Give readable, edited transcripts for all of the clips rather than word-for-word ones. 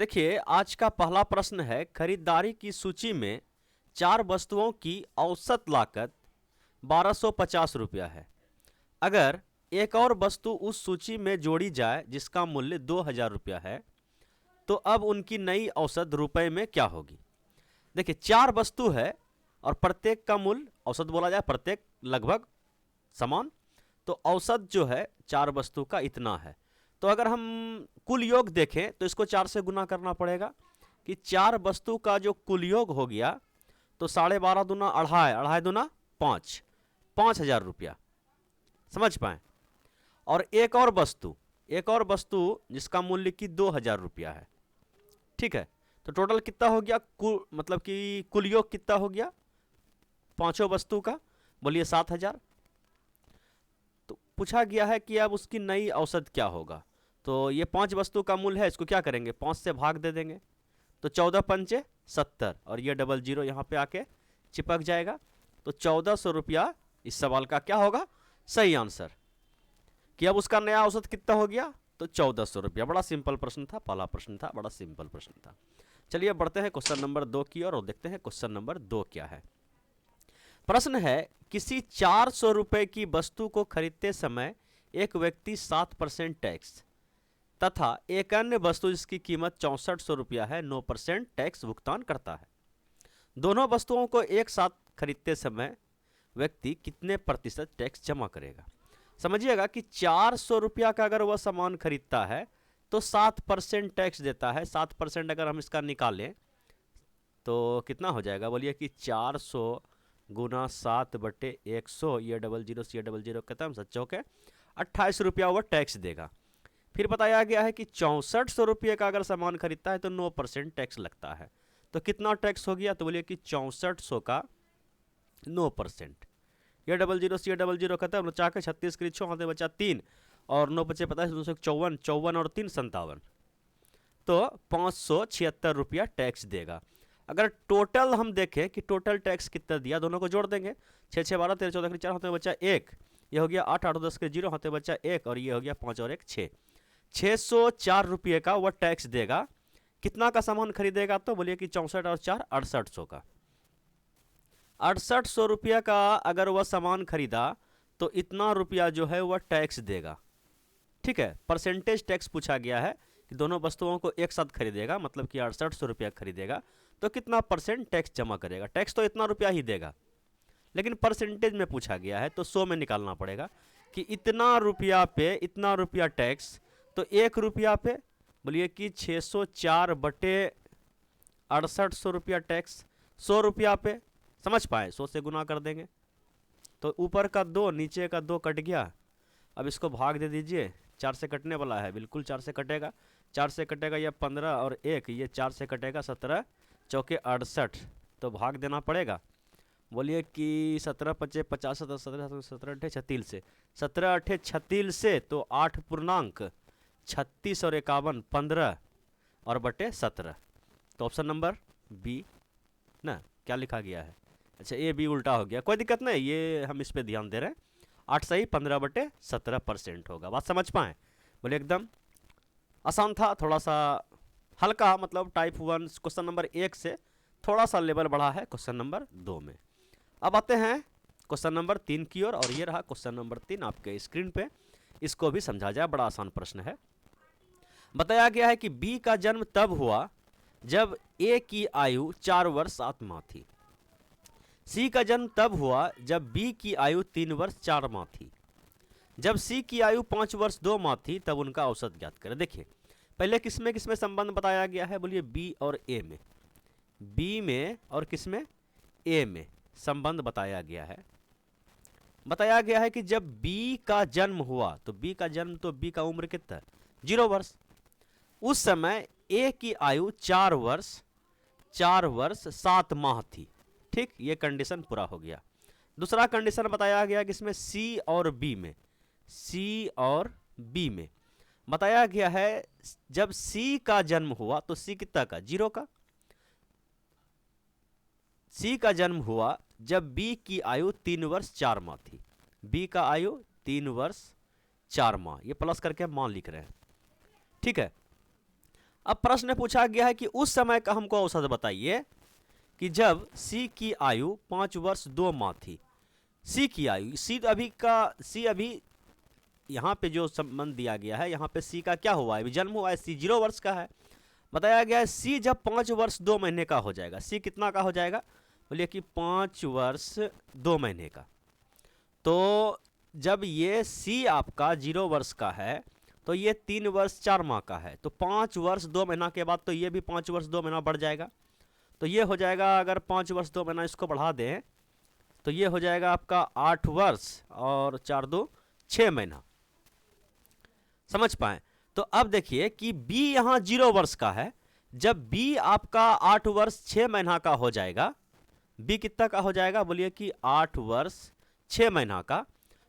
देखिए, आज का पहला प्रश्न है, खरीदारी की सूची में 4 वस्तुओं की औसत लागत 1250 रुपया है। अगर एक और वस्तु उस सूची में जोड़ी जाए जिसका मूल्य 2000 रुपया है, तो अब उनकी नई औसत रुपए में क्या होगी? देखिए, 4 वस्तु है और प्रत्येक का मूल्य औसत बोला जाए, प्रत्येक लगभग समान। तो औसत जो है 4 वस्तु का इतना है। तो अगर हम कुल योग देखें तो इसको 4 से गुना करना पड़ेगा कि 4 वस्तु का जो कुल योग हो गया तो 12.5 दूना अढ़ाई, अढ़ाई दूना 5, 5000 रुपया। समझ पाए? और एक और वस्तु जिसका मूल्य की 2000 रुपया है। ठीक है, तो टोटल कितना हो गया? मतलब कि कुल योग कितना हो गया पांचों वस्तु का? बोलिए 7000। तो पूछा गया है कि अब उसकी नई औसत क्या होगा। तो ये 5 वस्तु का मूल्य है, इसको क्या करेंगे? 5 से भाग दे देंगे तो 14 पंचे 70 और ये डबल जीरो यहाँ पे आके चिपक जाएगा। तो 1400 रुपया इस सवाल का क्या होगा? सही आंसर। कि अब उसका नया औसत कितना हो गया? तो 1400 रुपया। बड़ा सिंपल प्रश्न था, पहला प्रश्न था, बड़ा सिंपल प्रश्न था। चलिए बढ़ते हैं क्वेश्चन नंबर 2 की ओर और देखते हैं क्वेश्चन नंबर 2 क्या है। प्रश्न है, किसी 400 रुपए की वस्तु को खरीदते समय एक व्यक्ति 7% टैक्स तथा एक अन्य वस्तु जिसकी कीमत 6400 रुपया है 9% टैक्स भुगतान करता है। दोनों वस्तुओं को एक साथ खरीदते समय व्यक्ति कितने प्रतिशत टैक्स जमा करेगा? समझिएगा कि 400 रुपया का अगर वह सामान खरीदता है तो 7% टैक्स देता है। 7% अगर हम इसका निकालें तो कितना हो जाएगा? बोलिए कि 400 गुना 7/100, ये डबल जीरो से ये डबल जीरो खत्म, सच्चों के 28 रुपया वह टैक्स देगा। फिर बताया गया है कि 6400 रुपये का अगर सामान खरीदता है तो 9% टैक्स लगता है। तो कितना टैक्स हो गया? तो बोलिए कि 6400 का 9%। ये डबल जीरो से ये डबल जीरो खत्म, चाह के 36 के लिए 6 हाथे बचा 3 और 9 बचे 25, 254, 54 और 3 57। तो 576 रुपया टैक्स देगा। अगर टोटल हम देखें कि टोटल टैक्स कितना दिया, दोनों को जोड़ देंगे। 6 6 12 13 14 के 4 हाथ में बचा 1, ये हो गया 8 8 10 के 0 हाथ में बचा 1 और ये हो गया 5 और 1 6। 604 रुपये का वह टैक्स देगा। कितना का सामान खरीदेगा? तो बोलिए कि 64 और 4 6800 का। 6800 रुपया का अगर वह सामान खरीदा तो इतना रुपया जो है वह टैक्स देगा। ठीक है, परसेंटेज टैक्स पूछा गया है कि दोनों वस्तुओं को एक साथ खरीदेगा, मतलब कि 6800 रुपया खरीदेगा तो कितना परसेंट टैक्स जमा करेगा? टैक्स तो इतना रुपया ही देगा, लेकिन परसेंटेज में पूछा गया है तो 100 में निकालना पड़ेगा कि इतना रुपया पे इतना रुपया टैक्स। तो 1 रुपया पे बोलिए कि 604 बटे 6800 रुपया टैक्स। 100 रुपया पे समझ पाए, 100 से गुना कर देंगे तो ऊपर का 2 नीचे का 2 कट गया। अब इसको भाग दे दीजिए, 4 से कटने वाला है, बिल्कुल 4 से कटेगा। 4 से कटेगा ये 15 और 1 ये 4 से कटेगा 17 चौके 68, तो भाग देना पड़ेगा। बोलिए कि 17 पचे 50 17 17 अठे 36 से 17 अठे 36 से तो 8 पूर्णांक 36 और 51 15 और बटे 17। तो ऑप्शन नंबर बी ना, क्या लिखा गया है? अच्छा, ए बी उल्टा हो गया, कोई दिक्कत नहीं, ये हम इस पे ध्यान दे रहे हैं। 8 सही 15/17% होगा। बात समझ पाए? बोले एकदम आसान था, थोड़ा सा हल्का, मतलब टाइप 1 क्वेश्चन नंबर 1 से थोड़ा सा लेवल बढ़ा है क्वेश्चन नंबर 2 में। अब आते हैं क्वेश्चन नंबर 3 की ओर और ये रहा क्वेश्चन नंबर 3 आपके स्क्रीन पे। इसको भी समझा जाए, बड़ा आसान प्रश्न है। बताया गया है कि बी का जन्म तब हुआ जब ए की आयु 4 वर्ष 7 माह थी। सी का जन्म तब हुआ जब बी की आयु 3 वर्ष 4 माह थी। जब सी की आयु 5 वर्ष 2 माह थी तब उनका औसत ज्ञात करें। देखिए, पहले किसमें किसमें संबंध बताया गया है? बोलिए बी और ए में। बी में और किसमें? ए में संबंध बताया गया है। बताया गया है कि जब बी का जन्म हुआ तो बी का जन्म तो बी का उम्र कितना? 0 वर्ष। उस समय ए की आयु 4 वर्ष 7 माह थी। ठीक, ये कंडीशन पूरा हो गया। दूसरा कंडीशन बताया गया कि इसमें सी और बी में, सी और बी में बताया गया है जब सी का जन्म हुआ तो सी कितना का? 0 का। सी का जन्म हुआ जब बी की आयु 3 वर्ष 4 माह थी। बी का आयु 3 वर्ष 4 माह, ये प्लस करके मान लिख रहे हैं। ठीक है, अब प्रश्न पूछा गया है कि उस समय का हमको औसत बताइए कि जब सी की आयु 5 वर्ष 2 माह थी। सी की आयु, सी अभी यहाँ पे जो संबंध दिया गया है, यहाँ पे सी का क्या हुआ है, अभी जन्म हुआ है, सी 0 वर्ष का है। बताया गया है सी जब 5 वर्ष 2 महीने का हो जाएगा, सी कितना का हो जाएगा, बोलिए कि 5 वर्ष 2 महीने का। तो जब ये सी आपका 0 वर्ष का है तो ये 3 वर्ष 4 माह का है, तो 5 वर्ष 2 महीना के बाद तो ये भी 5 वर्ष 2 महीना बढ़ जाएगा। तो ये हो जाएगा, अगर 5 वर्ष 2 महीना इसको बढ़ा दें तो ये हो जाएगा आपका 8 वर्ष और 4 2 6 महीना। समझ पाए? तो अब देखिए कि बी यहाँ 0 वर्ष का है, जब बी आपका 8 वर्ष 6 महीना का हो जाएगा, बी कितना का हो जाएगा, बोलिए कि 8 वर्ष 6 महीना का।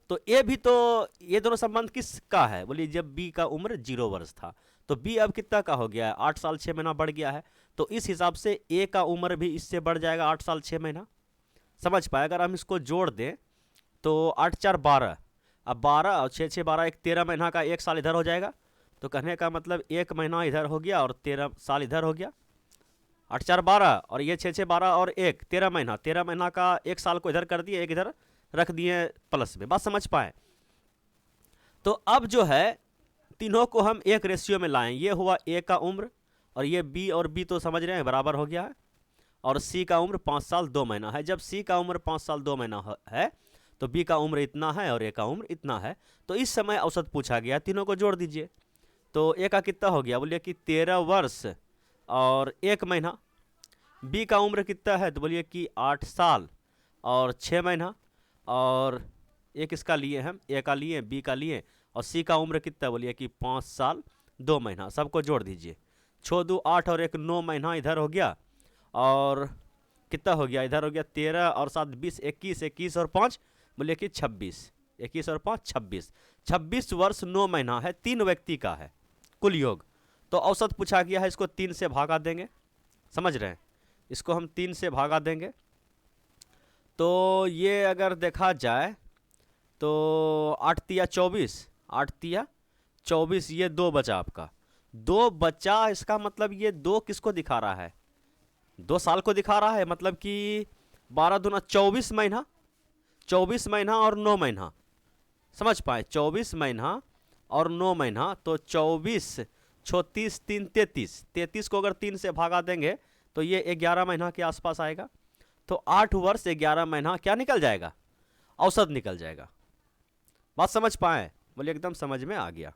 तो ये भी तो, ये दोनों संबंध किसका है, बोलिए जब बी का उम्र 0 वर्ष था, तो बी अब कितना का हो गया है, 8 साल 6 महीना बढ़ गया है। तो इस हिसाब से ए का उम्र भी इससे बढ़ जाएगा 8 साल 6 महीना। समझ पाए? अगर हम इसको जोड़ दें तो 8 4 12, अब 12 और 6 6 12, एक 13 महीना का 1 साल इधर हो जाएगा। तो कहने का मतलब 1 महीना इधर हो गया और 13 साल इधर हो गया। 8 4 12 और ये 6 6 12 और 1 13 महीना, 13 महीना का 1 साल को इधर कर दिए, एक इधर रख दिए प्लस में। बात समझ पाए? तो अब जो है तीनों को हम एक रेशियो में लाएं। ये हुआ ए का उम्र और ये बी, और बी तो समझ रहे हैं बराबर हो गया है, और सी का उम्र 5 साल 2 महीना है। जब सी का उम्र 5 साल 2 महीना है तो बी का उम्र इतना है और ए का उम्र इतना है। तो इस समय औसत पूछा गया, तीनों को जोड़ दीजिए। तो ए का कितना हो गया, बोलिए कि 13 वर्ष और 1 महीना। बी का उम्र कितना है, तो बोलिए कि 8 साल और 6 महीना। और एक इसका लिए हम, ए का लिए, बी का लिए, और सी का उम्र कितना, बोलिए कि 5 साल 2 महीना। सबको जोड़ दीजिए। 6 2 8 और 1 9 महीना इधर हो गया, और कितना हो गया, इधर हो गया 13 और 7 20, 21, 21 और 5 बोलिए कि 26, 21 और 5 26, 26 वर्ष 9 महीना है, 3 व्यक्ति का है कुल योग। तो औसत पूछा गया है, इसको 3 से भागा देंगे। समझ रहे हैं? इसको हम 3 से भागा देंगे तो ये अगर देखा जाए तो 8 तिया 24, 8 तिया 24, ये 2 बचा आपका, 2 बचा। इसका मतलब ये 2 किसको दिखा रहा है, 2 साल को दिखा रहा है। मतलब कि 12 दूना 24 महीना, 24 महीना और 9 महीना। समझ पाए? 24 महीना और 9 महीना, तो 24 36 3 33, 33 को अगर 3 से भागा देंगे तो ये 11 महीना के आसपास आएगा। तो 8 वर्ष 11 महीना क्या निकल जाएगा, औसत निकल जाएगा। बात समझ पाए? बोलिए एकदम समझ में आ गया।